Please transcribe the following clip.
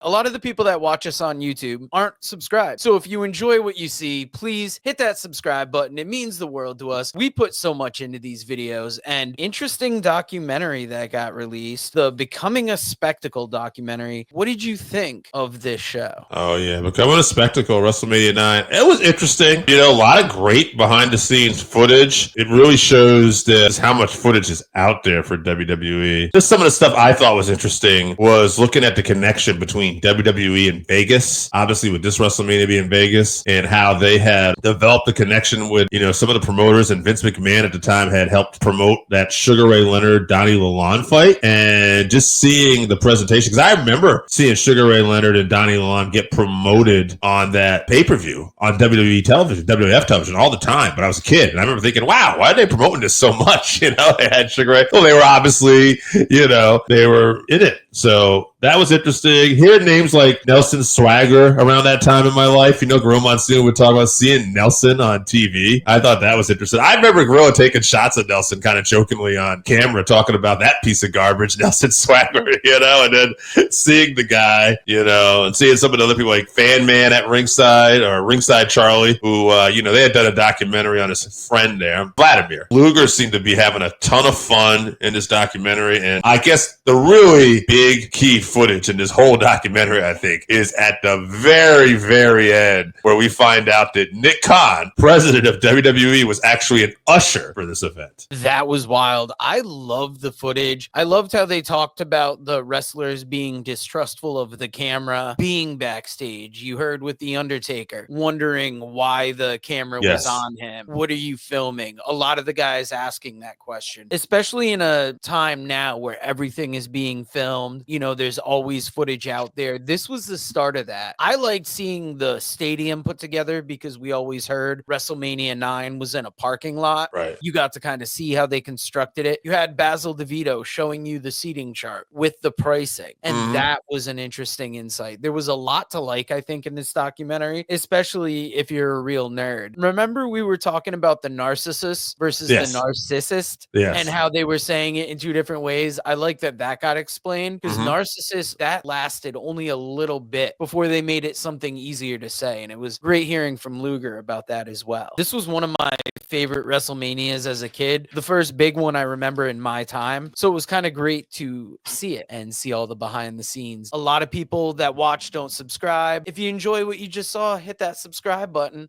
A lot of the people that watch us on YouTube aren't subscribed. So if you enjoy what you see, please hit that subscribe button. It means the world to us. We put so much into these videos. And interesting documentary that got released, the Becoming a Spectacle documentary. What did you think of this show? Oh yeah, Becoming a Spectacle, WrestleMania 9. It was interesting. You know, a lot of great behind the scenes footage. It really shows this how much footage is out there for WWE. Just some of the stuff I thought was interesting was looking at the connection between WWE and Vegas. Obviously, with this WrestleMania being Vegas, and how they had developed a connection with, you know, some of the promoters, and Vince McMahon at the time had helped promote that Sugar Ray Leonard Donnie Lalonde fight, and just seeing the presentation, because I remember seeing Sugar Ray Leonard and Donnie Lalonde get promoted on that pay-per-view on WWE television, WWF television all the time. But I was a kid, and I remember thinking, wow, why are they promoting this so much? You know, they had Sugar Ray. Well, they were obviously, you know, they were in it. So that was interesting. Hearing names like Nelson Swagger around that time in my life, you know, Gorilla Monsoon would talk about seeing Nelson on TV. I thought that was interesting. I remember Gorilla taking shots at Nelson kind of jokingly on camera, talking about that piece of garbage, Nelson Swagger, you know, and then seeing the guy, you know, and seeing some of the other people like Fan Man at ringside, or Ringside Charlie, who, you know, they had done a documentary on his friend there, Vladimir. Luger seemed to be having a ton of fun in this documentary. And I guess the really big key footage in this whole documentary, I think, is at the very, very end, where we find out that Nick Khan, president of WWE, was actually an usher for this event. That was wild. I loved the footage. I loved how they talked about the wrestlers being distrustful of the camera, being backstage. You heard with The Undertaker, wondering why the camera was on him. What are you filming? A lot of the guys asking that question, especially in a time now where everything is being filmed. You know, there's always footage out there. This was the start of that. I liked seeing the stadium put together, because we always heard WrestleMania 9 was in a parking lot. Right. You got to kind of see how they constructed it. You had Basil DeVito showing you the seating chart with the pricing. And that was an interesting insight. There was a lot to like, I think, in this documentary, especially if you're a real nerd. Remember, we were talking about the narcissist versus the narcissist, and how they were saying it in two different ways. I like that that got explained, because narcissist, that lasted only a little bit before they made it something easier to say. And it was great hearing from Luger about that as well. This was one of my favorite WrestleManias as a kid, the first big one I remember in my time. So it was kind of great to see it and see all the behind the scenes. A lot of people that watch don't subscribe. If you enjoy what you just saw, hit that subscribe button.